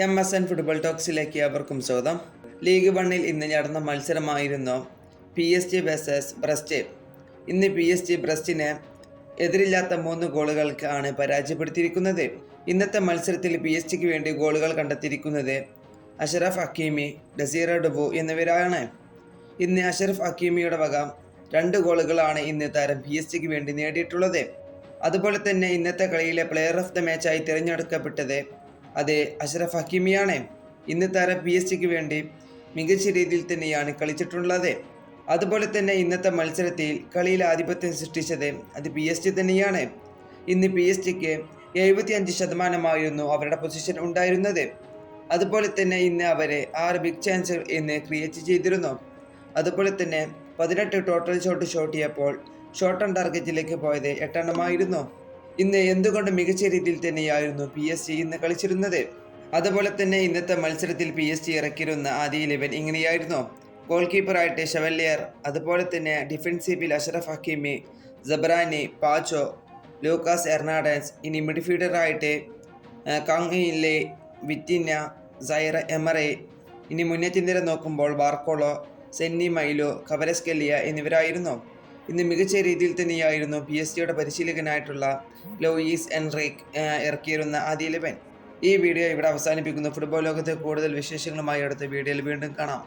MSN football ടോക്സിലേക്ക് അവർക്കും സ്വാഗതം. League 1-ൽ ഇന്ന് നടന്ന മത്സരമായിരുന്നു PSG vs ബ്രസ്റ്റ്. ഇന്ന് PSG ബ്രസ്റ്റിനെ എതിരില്ലാത്ത 3 ഗോളുകൾക്കാണ് പരാജയപ്പെടുത്തിയിരിക്കുന്നത്. ഇന്നത്തെ മത്സരത്തിൽ PSG വേണ്ടി ഗോളുകൾ കണ്ടെത്തിയിരിക്കുന്നത് അഷ്റഫ് ഹക്കീമി, ഡസീറ ഡുബു എന്നിവരാണ്. ഇന്ന് അഷ്റഫ് ഹക്കീമിയുടെ വക 2 ഗോളുകളാണ് ഇന്ന് താരം PSG വേണ്ടി നേടിയിട്ടുള്ളത്. അതുപോലെ തന്നെ ഇന്നത്തെ കളിയിലെ പ്ലെയർ ഓഫ് ദ മാച്ചായി തിരഞ്ഞെടുക്കപ്പെട്ടത് അത് അഷ്റഫ് ഹക്കീമിയാണ്. ഇന്ന് താരം PSG വേണ്ടി മികച്ച രീതിയിൽ തന്നെയാണ് കളിച്ചിട്ടുള്ളത്. അതുപോലെ തന്നെ ഇന്നത്തെ മത്സരത്തിൽ കളിയിൽ ആധിപത്യം സൃഷ്ടിച്ചത് അത് PSG തന്നെയാണ്. ഇന്ന് PSG-ക്ക് 75% അവരുടെ പൊസിഷൻ ഉണ്ടായിരുന്നത്. അതുപോലെ തന്നെ ഇന്ന് അവരെ 6 ബിഗ് ചാൻസ് ഇന്ന് ക്രിയേറ്റ് ചെയ്തിരുന്നു. അതുപോലെ തന്നെ 18 ടോട്ടൽ ഷോട്ട് ചെയ്യപ്പോൾ ഷോട്ട് ഓൺ ടാർഗറ്റിലേക്ക് പോയത് 8 എണ്ണമായിരുന്നു. ഇന്ന് എന്തുകൊണ്ട് മികച്ച രീതിയിൽ തന്നെയായിരുന്നു PSG ഇന്ന് കളിച്ചിരുന്നത്. അതുപോലെ തന്നെ ഇന്നത്തെ മത്സരത്തിൽ PSG ഇറക്കിയിരുന്ന ആദ്യ 11 ഇങ്ങനെയായിരുന്നു. ഗോൾ കീപ്പറായിട്ട് ഷെവല്ലിയർ, അതുപോലെ തന്നെ ഡിഫൻസീവിൽ അഷ്റഫ് ഹക്കീമി, സബ്രാനി, പാച്ചോ, ലൂക്കാസ് എർണാഡസ്. ഇനി മിഡ്ഫീൽഡറായിട്ട് കാങ്ങിലെ, വിറ്റിന, സൈറ എമറെ. ഇനി മുന്നേറ്റ നിര നോക്കുമ്പോൾ ബാർക്കോളോ, സെന്നി മൈലോ, കവരസ്കെല്ലിയ എന്നിവരായിരുന്നു. ഇന്ന് മികച്ച രീതിയിൽ തന്നെയായിരുന്നു PSG-യുടെ പരിശീലകനായിട്ടുള്ള ലൂയിസ് എൻറിക്ക് ഇറക്കിയിരുന്ന ആദ്യ 11. ഈ വീഡിയോ ഇവിടെ അവസാനിപ്പിക്കുന്നു. ഫുട്ബോൾ ലോകത്തെ കൂടുതൽ വിശേഷങ്ങളുമായി അടുത്ത വീഡിയോയിൽ വീണ്ടും കാണാം.